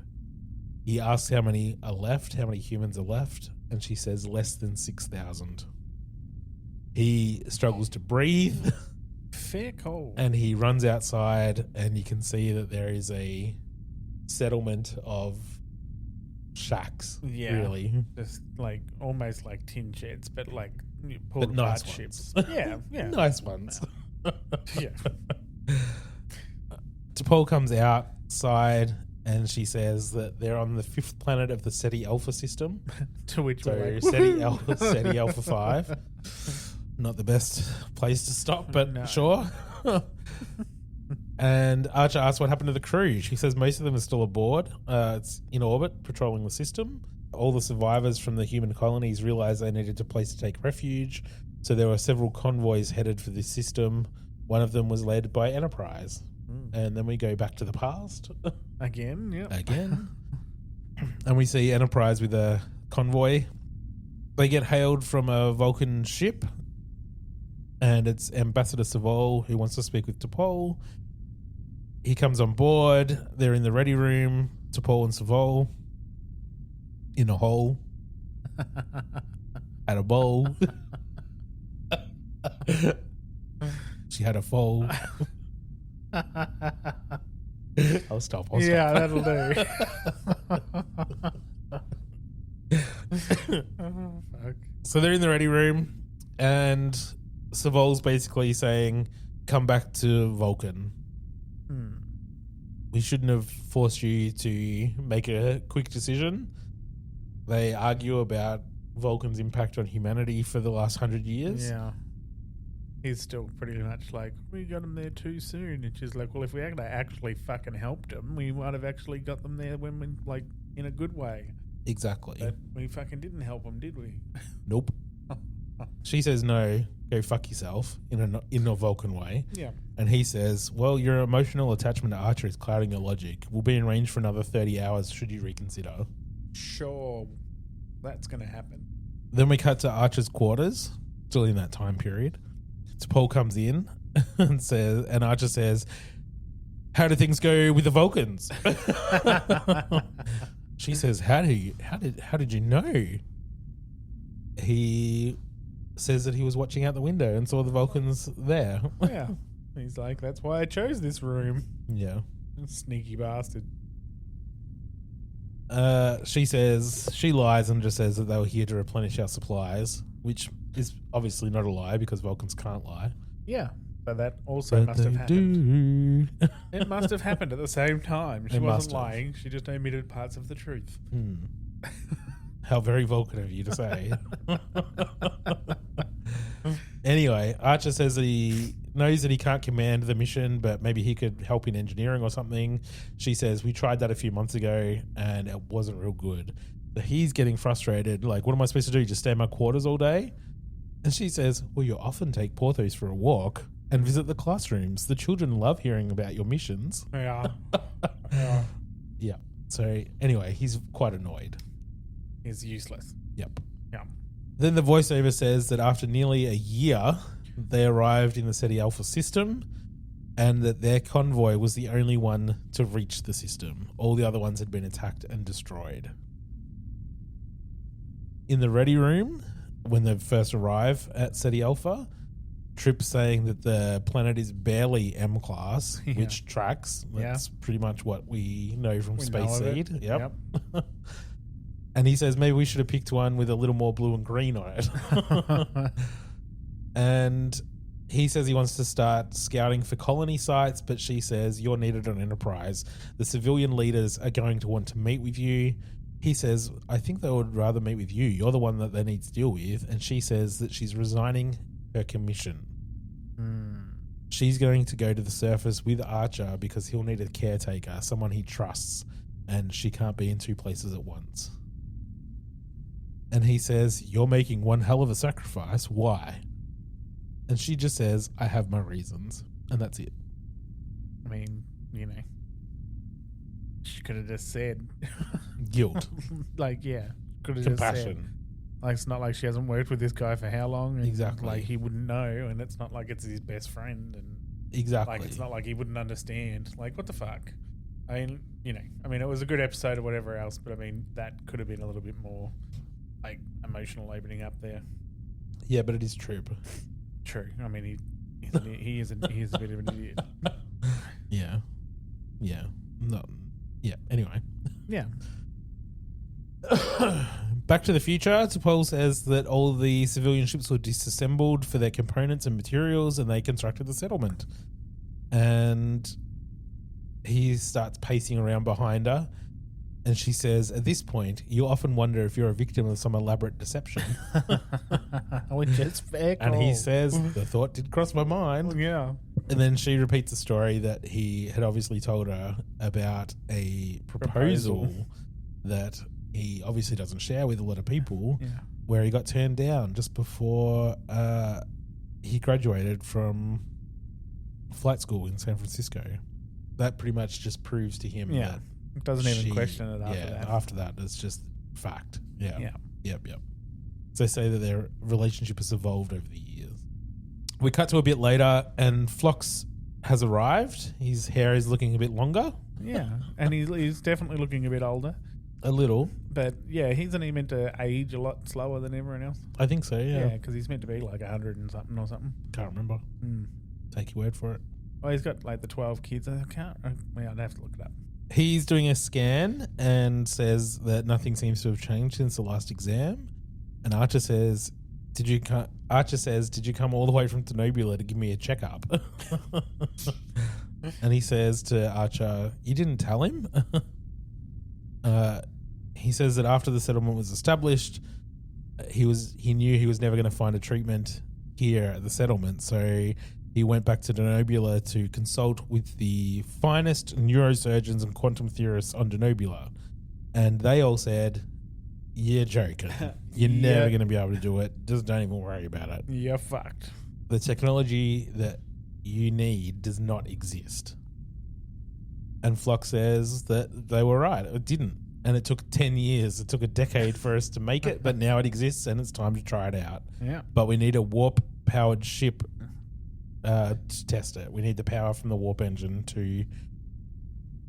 Speaker 3: He asks how many are left, how many humans are left, and she says less than 6,000. He struggles to breathe.
Speaker 2: Fair call.
Speaker 3: And he runs outside, and you can see that there is a settlement of shacks.
Speaker 2: Yeah,
Speaker 3: really,
Speaker 2: just like almost like tin sheds, but like
Speaker 3: but nice
Speaker 2: ships.
Speaker 3: Ones.
Speaker 2: Yeah,
Speaker 3: nice ones.
Speaker 2: Yeah.
Speaker 3: T'Pol comes outside, and she says that they're on the 5th planet of the SETI Alpha system.
Speaker 2: To which we're like,
Speaker 3: SETI Alpha 5. Not the best place to stop, but
Speaker 2: no.
Speaker 3: Sure. And Archer asks what happened to the crew. She says most of them are still aboard. It's in orbit, patrolling the system. All the survivors from the human colonies realized they needed a place to take refuge, so there were several convoys headed for this system. One of them was led by Enterprise. And then we go back to the past.
Speaker 2: Again, yeah.
Speaker 3: Again. And we see Enterprise with a convoy. They get hailed from a Vulcan ship, and it's Ambassador Savol who wants to speak with T'Pol. He comes on board. They're in the ready room, T'Pol and Savol, in a hole, at a bowl. She had a fall. I'll stop.
Speaker 2: Yeah, that'll do.
Speaker 3: So they're in the ready room, and Savol's basically saying, come back to Vulcan. We shouldn't have forced you to make a quick decision. They argue about Vulcan's impact on humanity for the last 100 years.
Speaker 2: Yeah. He's still pretty much like, we got them there too soon. And she's like, well, if we had actually fucking helped them, we might have actually got them there when we, like, in a good way.
Speaker 3: Exactly.
Speaker 2: But we fucking didn't help them, did we?
Speaker 3: Nope. She says, no, go fuck yourself in a Vulcan way.
Speaker 2: Yeah.
Speaker 3: And he says, well, your emotional attachment to Archer is clouding your logic. We'll be in range for another 30 hours should you reconsider.
Speaker 2: Sure. That's going to happen.
Speaker 3: Then we cut to Archer's quarters, still in that time period. T'Pol comes in and Archer says, how do things go with the Vulcans? She says, how did you know? He says that he was watching out the window and saw the Vulcans there.
Speaker 2: Yeah. He's like, that's why I chose this room.
Speaker 3: Yeah.
Speaker 2: Sneaky bastard.
Speaker 3: She lies and just says that they were here to replenish our supplies, which is obviously not a lie because Vulcans can't lie.
Speaker 2: Yeah. But that also must have happened. It must have happened at the same time. She wasn't lying. She just omitted parts of the truth.
Speaker 3: How very Vulcan of you to say. Anyway, Archer says that he knows that he can't command the mission, but maybe he could help in engineering or something. She says, we tried that a few months ago and it wasn't real good. So he's getting frustrated. Like, what am I supposed to do? Just stay in my quarters all day? And she says, well, you often take Porthos for a walk and visit the classrooms. The children love hearing about your missions.
Speaker 2: Yeah.
Speaker 3: Yeah. So anyway, he's quite annoyed.
Speaker 2: He's useless.
Speaker 3: Yep.
Speaker 2: Yeah.
Speaker 3: Then the voiceover says that after nearly a year, they arrived in the Ceti Alpha system and that their convoy was the only one to reach the system. All the other ones had been attacked and destroyed. In the ready room, when they first arrive at Ceti Alpha, Trip's saying that the planet is barely M-class, which tracks. That's pretty much what we know from Space Seed. Yep. And he says maybe we should have picked one with a little more blue and green on it. And he says he wants to start scouting for colony sites, but she says you're needed on Enterprise. The civilian leaders are going to want to meet with you. He says, I think they would rather meet with you. You're the one that they need to deal with. And she says that she's resigning her commission. She's going to go to the surface with Archer because he'll need a caretaker, someone he trusts, and she can't be in two places at once. And he says, you're making one hell of a sacrifice. Why? And she just says, I have my reasons. And that's it.
Speaker 2: I mean, you know, she could have just said
Speaker 3: guilt.
Speaker 2: Like, yeah. Could have just said.
Speaker 3: Compassion.
Speaker 2: Like, it's not like she hasn't worked with this guy for how long. And
Speaker 3: Exactly.
Speaker 2: Like, he wouldn't know. And it's not like it's his best friend. And
Speaker 3: Exactly.
Speaker 2: like, it's not like he wouldn't understand. Like, what the fuck? I mean, you know, it was a good episode or whatever else, but I mean, that could have been a little bit more, like, emotional opening up there.
Speaker 3: Yeah, but it is Trip.
Speaker 2: True. I mean, he is a bit of an idiot.
Speaker 3: Yeah. Yeah. No. Yeah. Anyway.
Speaker 2: Yeah.
Speaker 3: Back to the Future, T'Pol says that all the civilian ships were disassembled for their components and materials and they constructed the settlement. And he starts pacing around behind her and she says, at this point, you often wonder if you're a victim of some elaborate deception.
Speaker 2: Which is fair call.
Speaker 3: And he says, the thought did cross my mind.
Speaker 2: Yeah.
Speaker 3: And then she repeats the story that he had obviously told her about a proposal. That he obviously doesn't share with a lot of people, where he got turned down just before he graduated from flight school in San Francisco. That pretty much just proves to him that
Speaker 2: doesn't even question it after that.
Speaker 3: After that, it's just fact. Yeah.
Speaker 2: Yeah.
Speaker 3: Yep. So they say that their relationship has evolved over the years. We cut to a bit later and Phlox has arrived. His hair is looking a bit longer.
Speaker 2: Yeah. And he's definitely looking a bit older.
Speaker 3: A little.
Speaker 2: But yeah, isn't he meant to age a lot slower than everyone else?
Speaker 3: I think so, yeah.
Speaker 2: Yeah, because he's meant to be like 100 and something or something.
Speaker 3: Can't remember. Take your word for it.
Speaker 2: Well, he's got like the 12 kids. I'd have to look it up.
Speaker 3: He's doing a scan and says that nothing seems to have changed since the last exam. And Archer says, did you come all the way from Denobula to give me a checkup? And he says to Archer, you didn't tell him? He says that after the settlement was established, he knew he was never going to find a treatment here at the settlement. So he went back to Denobula to consult with the finest neurosurgeons and quantum theorists on Denobula. And they all said, You're joking. You're never going to be able to do it. Just don't even worry about it.
Speaker 2: You're fucked.
Speaker 3: The technology that you need does not exist. And Flock says that they were right. It didn't. And it took 10 years. It took a decade for us to make it, but now it exists and it's time to try it out.
Speaker 2: Yeah.
Speaker 3: But we need a warp-powered ship to test it. We need the power from the warp engine to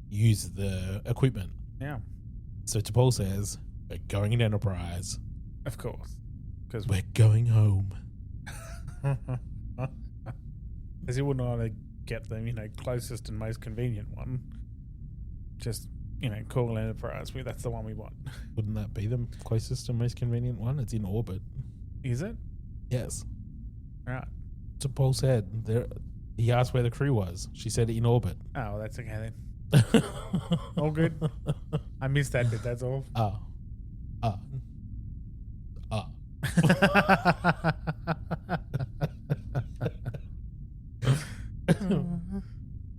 Speaker 3: use the equipment.
Speaker 2: Yeah.
Speaker 3: So T'Pol says, we're going in Enterprise.
Speaker 2: Of course. Because
Speaker 3: We're going home.
Speaker 2: Because you wouldn't want to get the, closest and most convenient one. Just, call Enterprise. That's the one we want.
Speaker 3: Wouldn't that be the closest and most convenient one? It's in orbit.
Speaker 2: Is it?
Speaker 3: Yes.
Speaker 2: Right.
Speaker 3: T'Pol said. He asked where the crew was. She said in orbit.
Speaker 2: Oh, well, that's okay then. All good. I missed that bit, that's all.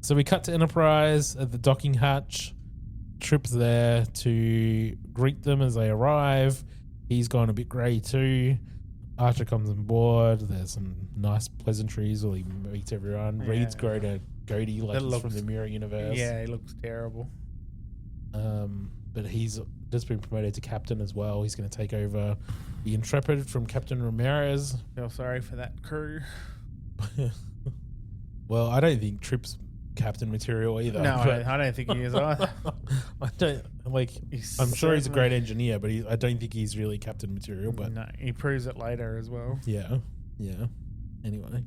Speaker 3: So we cut to Enterprise at the docking hatch. Trip's there to greet them as they arrive. He's gone a bit grey too. Archer comes on board. There's some nice pleasantries while he meets everyone.
Speaker 2: Yeah.
Speaker 3: Reed's grown a goatee like he's from the Mirror Universe.
Speaker 2: Yeah, he looks terrible.
Speaker 3: But he's just been promoted to captain as well. He's going to take over the Intrepid from Captain Ramirez.
Speaker 2: Feel sorry for that crew.
Speaker 3: Well, I don't think Trip's captain material either.
Speaker 2: No, I don't think he is either.
Speaker 3: I don't like. I'm sure he's a great engineer, but I don't think he's really captain material. But
Speaker 2: no, he proves it later as well.
Speaker 3: yeah. Anyway,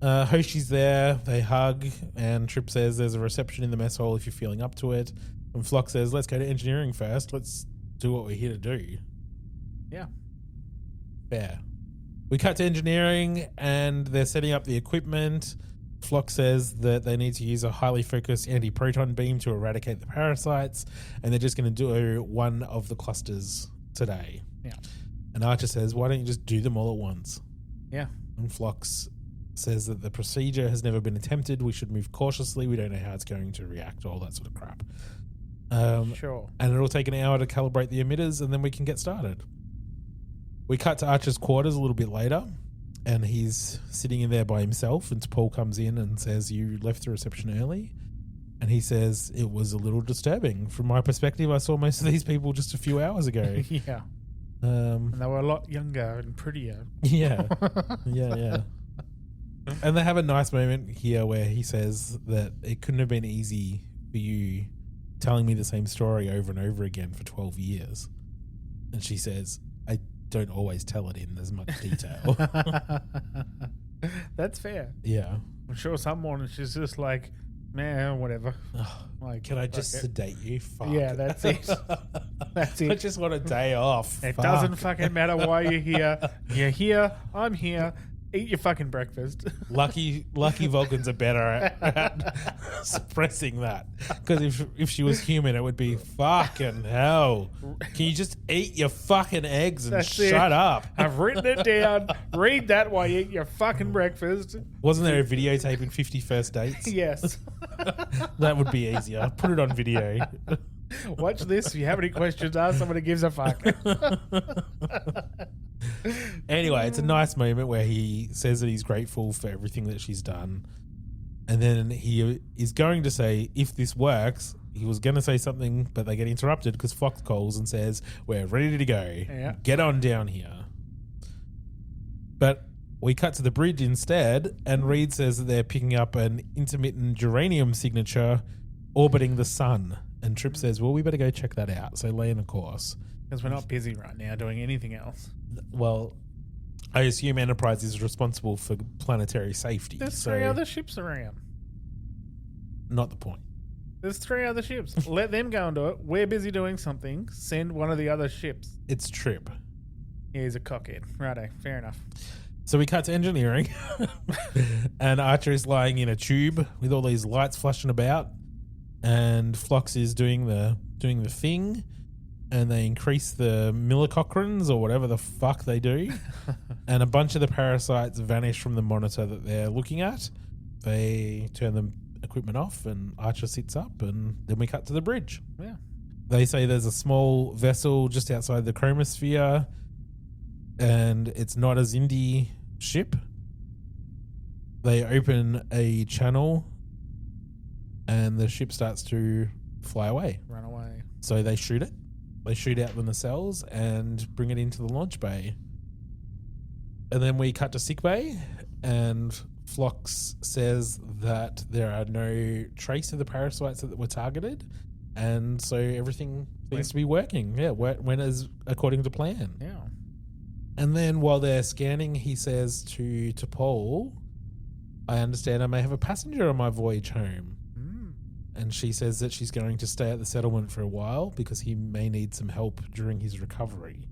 Speaker 3: Hoshi's there. They hug, and Trip says there's a reception in the mess hall if you're feeling up to it. And Flock says, "Let's go to engineering first. Let's do what we're here to do."
Speaker 2: Yeah,
Speaker 3: fair. We cut to engineering, and they're setting up the equipment. Flock says that they need to use a highly focused anti-proton beam to eradicate the parasites, and they're just going to do one of the clusters today.
Speaker 2: Yeah.
Speaker 3: And Archer says, why don't you just do them all at once?
Speaker 2: Yeah.
Speaker 3: And Phlox says that the procedure has never been attempted. We should move cautiously. We don't know how it's going to react, all that sort of crap.
Speaker 2: Sure.
Speaker 3: And it'll take an hour to calibrate the emitters, and then we can get started. We cut to Archer's quarters a little bit later, and he's sitting in there by himself, and T'Pol comes in and says, you left the reception early? And he says, it was a little disturbing. From my perspective, I saw most of these people just a few hours ago.
Speaker 2: Yeah. And they were a lot younger and prettier.
Speaker 3: Yeah. Yeah. And they have a nice moment here where he says that it couldn't have been easy for you telling me the same story over and over again for 12 years. And she says, I don't always tell it in as much detail.
Speaker 2: That's fair.
Speaker 3: Yeah.
Speaker 2: I'm sure someone she's just like, man, whatever. Like,
Speaker 3: can I just sedate you? Fuck.
Speaker 2: Yeah, that's it. That's it.
Speaker 3: I just want a day off.
Speaker 2: It doesn't fucking matter why you're here. You're here. I'm here. Eat your fucking breakfast.
Speaker 3: Lucky Vulcans are better at suppressing that. Because if she was human, it would be fucking hell. Can you just eat your fucking eggs and shut up?
Speaker 2: I've written it down. Read that while you eat your fucking breakfast.
Speaker 3: Wasn't there a videotape in 50 First Dates?
Speaker 2: Yes.
Speaker 3: That would be easier. Put it on video.
Speaker 2: Watch this. If you have any questions, ask somebody gives a fuck.
Speaker 3: Anyway, it's a nice moment where he says that he's grateful for everything that she's done. And then he is going to say, if this works, he was going to say something, but they get interrupted because Fox calls and says, we're ready to go.
Speaker 2: Yeah.
Speaker 3: Get on down here. But we cut to the bridge instead, and Reed says that they're picking up an intermittent uranium signature orbiting the sun. And Trip says, well, we better go check that out. So lay in a course.
Speaker 2: Because we're not busy right now doing anything else.
Speaker 3: Well, I assume Enterprise is responsible for planetary safety.
Speaker 2: There's 3 other ships around.
Speaker 3: Not the point.
Speaker 2: There's 3 other ships. Let them go and do it. We're busy doing something. Send one of the other ships.
Speaker 3: It's Trip.
Speaker 2: Yeah, he's a cockhead. Righto, fair enough.
Speaker 3: So we cut to engineering. And Archer is lying in a tube with all these lights flashing about. And Phlox is doing the thing. And they increase the millicochrons or whatever the fuck they do. And a bunch of the parasites vanish from the monitor that they're looking at. They turn the equipment off and Archer sits up, and then we cut to the bridge.
Speaker 2: Yeah.
Speaker 3: They say there's a small vessel just outside the chromosphere, and it's not a Xindi ship. They open a channel, and the ship starts to fly away.
Speaker 2: Run away.
Speaker 3: So they shoot it. They shoot out the nacelles and bring it into the launch bay. And then we cut to sick bay, and Phlox says that there are no trace of the parasites that were targeted, and so everything seems to be working. Yeah, went as according to plan.
Speaker 2: Yeah.
Speaker 3: And then while they're scanning, he says to Paul, I understand I may have a passenger on my voyage home. And she says that she's going to stay at the settlement for a while because he may need some help during his recovery.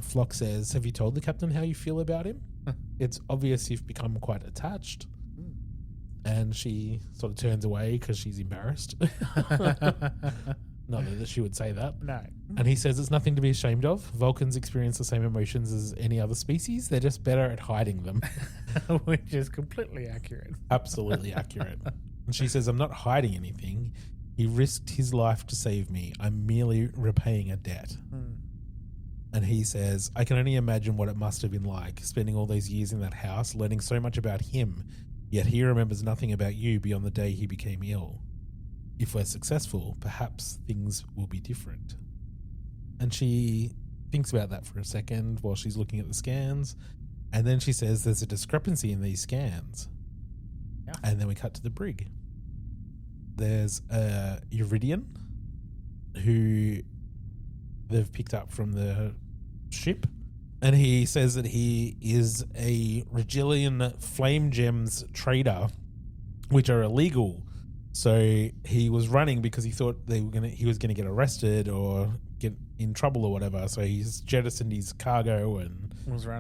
Speaker 3: Phlox says, have you told the captain how you feel about him? It's obvious you've become quite attached. And she sort of turns away because she's embarrassed. Not that she would say that.
Speaker 2: No.
Speaker 3: And he says it's nothing to be ashamed of. Vulcans experience the same emotions as any other species. They're just better at hiding them.
Speaker 2: Which is completely accurate.
Speaker 3: Absolutely accurate. And she says, I'm not hiding anything. He risked his life to save me. I'm merely repaying a debt. And he says, I can only imagine what it must have been like, spending all those years in that house, learning so much about him, yet he remembers nothing about you beyond the day he became ill. If we're successful, perhaps things will be different. And she thinks about that for a second while she's looking at the scans. And then she says there's a discrepancy in these scans.
Speaker 2: Yeah.
Speaker 3: And then we cut to the brig. There's a Uridian who they've picked up from the ship. And he says that he is a Regilian flame gems trader, which are illegal. So he was running because he thought he was gonna get arrested or get in trouble or whatever. So he's jettisoned his cargo and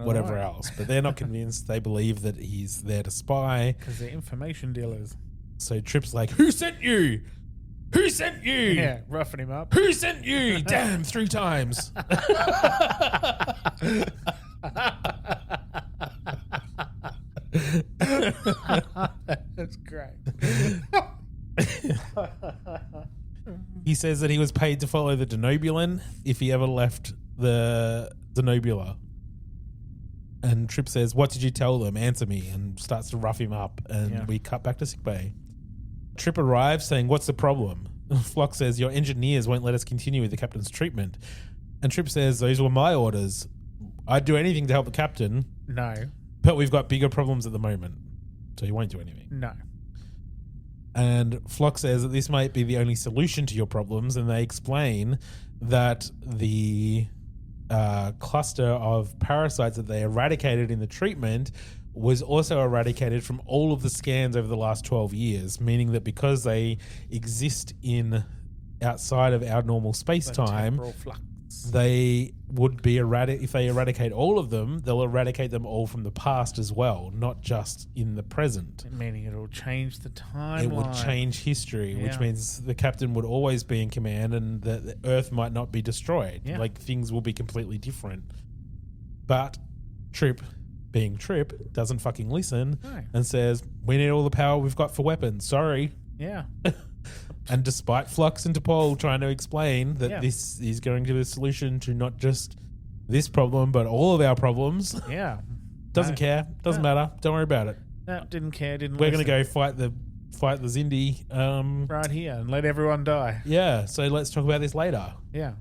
Speaker 3: whatever else. But they're not convinced. They believe that he's there to spy.
Speaker 2: Because they're information dealers.
Speaker 3: So Trip's like, who sent you? Who sent you?
Speaker 2: Yeah, roughing him up.
Speaker 3: Who sent you? Damn, 3 times.
Speaker 2: That's great.
Speaker 3: He says that he was paid to follow the Denobulan if he ever left the Denobula. And Trip says, what did you tell them? Answer me. And starts to rough him up. And we cut back to sickbay. Trip arrives saying, what's the problem? Phlox says, your engineers won't let us continue with the captain's treatment. And Trip says, those were my orders. I'd do anything to help the captain.
Speaker 2: No.
Speaker 3: But we've got bigger problems at the moment. So he won't do anything.
Speaker 2: No.
Speaker 3: And Phlox says that this might be the only solution to your problems. And they explain that the cluster of parasites that they eradicated in the treatment was also eradicated from all of the scans over the last 12 years, meaning that because they exist in outside of our normal space-time, they would be if they eradicate all of them, they'll eradicate them all from the past as well, not just in the present.
Speaker 2: Meaning it'll change the timeline.
Speaker 3: It would change history, which means the captain would always be in command and the Earth might not be destroyed.
Speaker 2: Yeah.
Speaker 3: Like, things will be completely different. But Trip, being Trip, doesn't fucking listen and says, we need all the power we've got for weapons. Sorry.
Speaker 2: Yeah.
Speaker 3: And despite Phlox and T'Pol trying to explain that this is going to be the solution to not just this problem, but all of our problems.
Speaker 2: Yeah.
Speaker 3: Doesn't care. Doesn't matter. Don't worry about it.
Speaker 2: No, didn't care.
Speaker 3: We're going to go fight the Xindi.
Speaker 2: Right here and let everyone die.
Speaker 3: Yeah. So let's talk about this later.
Speaker 2: Yeah.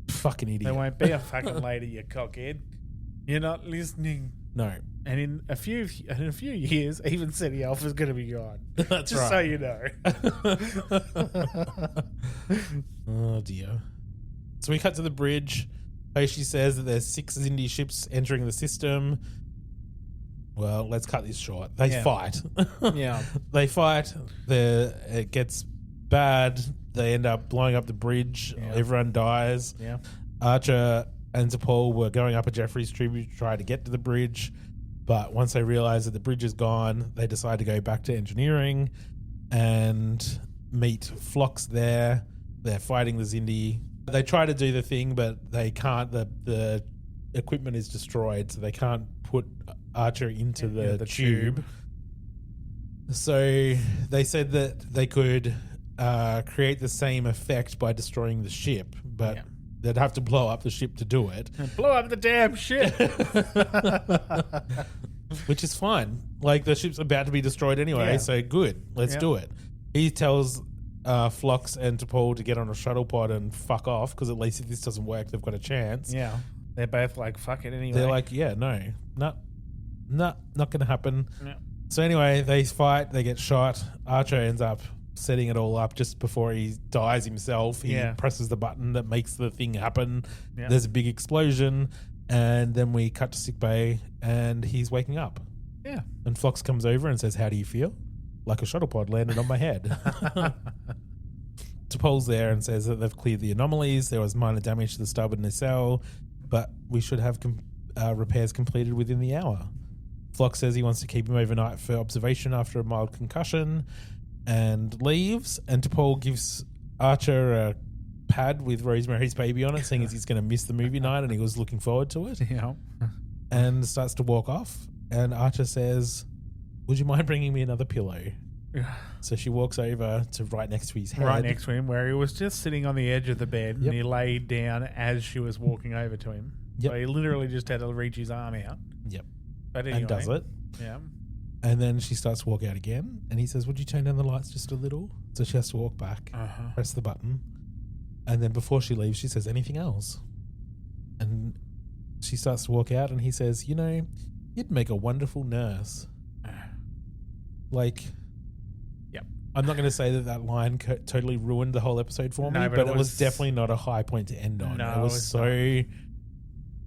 Speaker 3: Fucking idiot.
Speaker 2: There won't be a fucking later, you cockhead. You're not listening.
Speaker 3: No.
Speaker 2: And in a few years, even City Alpha's going to be gone.
Speaker 3: That's
Speaker 2: just
Speaker 3: right.
Speaker 2: so you know.
Speaker 3: Oh dear. So we cut to the bridge. Hoshi says that there's 6 Xindi ships entering the system. Well, let's cut this short. They fight.
Speaker 2: Yeah.
Speaker 3: They fight. It gets bad. They end up blowing up the bridge.
Speaker 2: Yeah.
Speaker 3: Everyone dies.
Speaker 2: Yeah.
Speaker 3: Archer and T'Pol were going up a Jeffries tribute to try to get to the bridge. But once they realize that the bridge is gone, they decide to go back to engineering and meet Phlox there. They're fighting the Xindi. They try to do the thing, but they can't. The equipment is destroyed, so they can't put Archer into the tube. So they said that they could create the same effect by destroying the ship, but they'd have to blow up the ship to do it.
Speaker 2: Blow up the damn ship.
Speaker 3: Which is fine. Like, the ship's about to be destroyed anyway, so good. Let's do it. He tells Phlox and T'Pol to get on a shuttle pod and fuck off, because at least if this doesn't work, they've got a chance.
Speaker 2: Yeah. They're both like, fuck it anyway.
Speaker 3: They're like, not going to happen.
Speaker 2: Yeah.
Speaker 3: So anyway, they fight, they get shot. Archer ends up setting it all up just before he dies himself. He presses the button that makes the thing happen. Yeah. There's a big explosion, and then we cut to sickbay, and he's waking up.
Speaker 2: Yeah.
Speaker 3: And Phlox comes over and says, "How do you feel?" "Like a shuttle pod landed on my head." T'Pol's there and says that they've cleared the anomalies. There was minor damage to the starboard nacelle, but we should have repairs completed within the hour. Phlox says he wants to keep him overnight for observation after a mild concussion and leaves. And T'Pol gives Archer a pad with Rosemary's Baby on it, saying he's going to miss the movie night and he was looking forward to it.
Speaker 2: Yeah.
Speaker 3: And starts to walk off. And Archer says, "Would you mind bringing me another pillow?" So she walks over to right next to his head.
Speaker 2: Right next to him, where he was just sitting on the edge of the bed, and he laid down as she was walking over to him. Yep. So he literally just had to reach his arm out.
Speaker 3: Yep.
Speaker 2: But anyway,
Speaker 3: and does it.
Speaker 2: Yeah.
Speaker 3: And then she starts to walk out again, and he says, "Would you turn down the lights just a little?" So she has to walk back, press the button, and then before she leaves, she says, "Anything else?" And she starts to walk out, and he says, "You know, you'd make a wonderful nurse." Like, I'm not going to say that line totally ruined the whole episode for me, but it was definitely not a high point to end on.
Speaker 2: No,
Speaker 3: it was so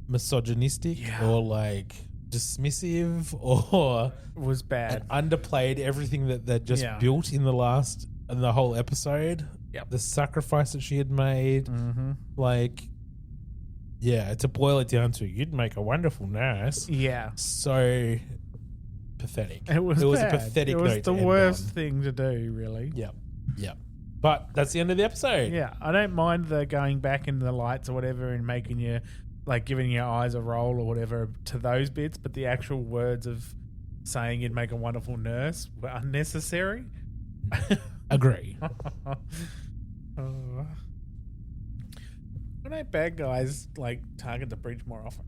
Speaker 3: misogynistic or like dismissive, or
Speaker 2: it was bad.
Speaker 3: Underplayed everything that they just built in the whole episode.
Speaker 2: Yep.
Speaker 3: The sacrifice that she had made. Like, to boil it down to, you'd make a wonderful nurse.
Speaker 2: Yeah.
Speaker 3: So pathetic.
Speaker 2: It was
Speaker 3: a pathetic.
Speaker 2: It was the worst thing to do, really.
Speaker 3: Yeah. But that's the end of the episode.
Speaker 2: Yeah, I don't mind the going back into the lights or whatever and making you, like, giving your eyes a roll or whatever to those bits, but the actual words of saying you'd make a wonderful nurse were unnecessary.
Speaker 3: Agree.
Speaker 2: Why don't bad guys, like, target the bridge more often?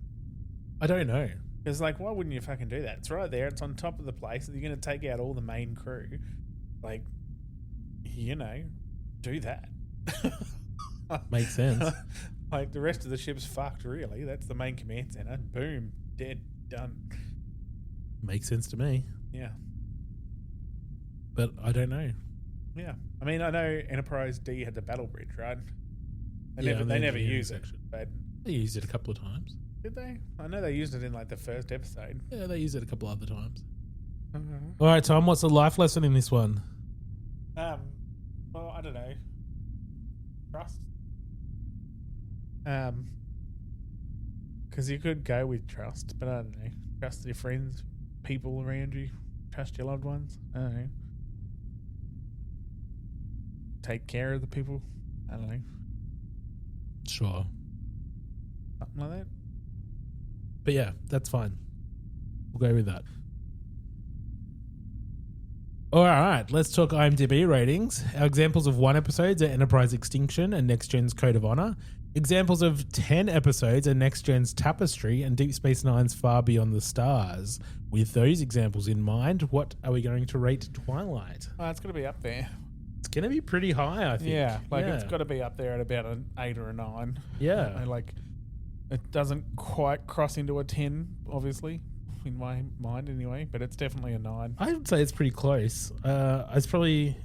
Speaker 3: I don't know.
Speaker 2: It's like, why wouldn't you fucking do that? It's right there. It's on top of the place. You're going to take out all the main crew. Like, you know, do that.
Speaker 3: Makes sense.
Speaker 2: Like, the rest of the ship's fucked, really. That's the main command center. Boom. Dead. Done.
Speaker 3: Makes sense to me.
Speaker 2: Yeah.
Speaker 3: But I don't know.
Speaker 2: Yeah. I mean, I know Enterprise D had the battle bridge, right? They never use it. But
Speaker 3: they used it a couple of times.
Speaker 2: Did they? I know they used it in, like, the first episode.
Speaker 3: Yeah, they used it a couple other times. All right, Tom, what's the life lesson in this one?
Speaker 2: Well, I don't know. Trust. Because you could go with trust, but I don't know. Trust your friends, people around you. Trust your loved ones. I don't know. Take care of the people. I don't know.
Speaker 3: Sure.
Speaker 2: Something like that.
Speaker 3: But yeah, that's fine. We'll go with that. All right, let's talk IMDb ratings. Our examples of 1 episodes are Enterprise Extinction and Next Gen's Code of Honor. Examples of 10 episodes are Next Gen's Tapestry and Deep Space Nine's Far Beyond the Stars. With those examples in mind, what are we going to rate Twilight?
Speaker 2: Oh, it's going to be up there.
Speaker 3: It's going to be pretty high, I think.
Speaker 2: Yeah, it's got to be up there at about an 8 or a 9.
Speaker 3: Yeah.
Speaker 2: It doesn't quite cross into a 10, obviously, in my mind anyway, but it's definitely a 9.
Speaker 3: I would say it's pretty close. I'm probably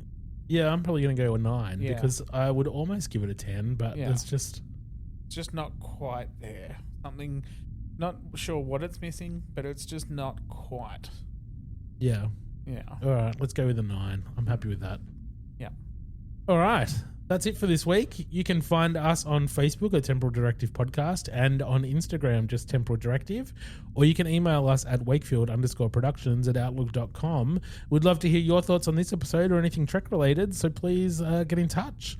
Speaker 3: going to go a 9 because I would almost give it a 10, but it's just
Speaker 2: not quite there. Something, not sure what it's missing, but it's just not quite.
Speaker 3: Yeah.
Speaker 2: Yeah.
Speaker 3: All right, let's go with a 9. I'm happy with that.
Speaker 2: Yeah.
Speaker 3: All right. That's it for this week. You can find us on Facebook at Temporal Directive Podcast and on Instagram, just Temporal Directive, or you can email us at wakefield_productions@outlook.com. We'd love to hear your thoughts on this episode or anything Trek related, so please get in touch.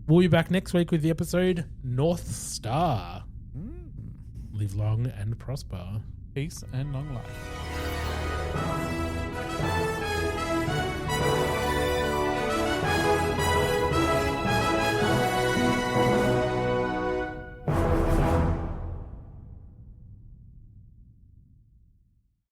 Speaker 3: We'll be back next week with the episode North Star. Live long and prosper.
Speaker 2: Peace and long life.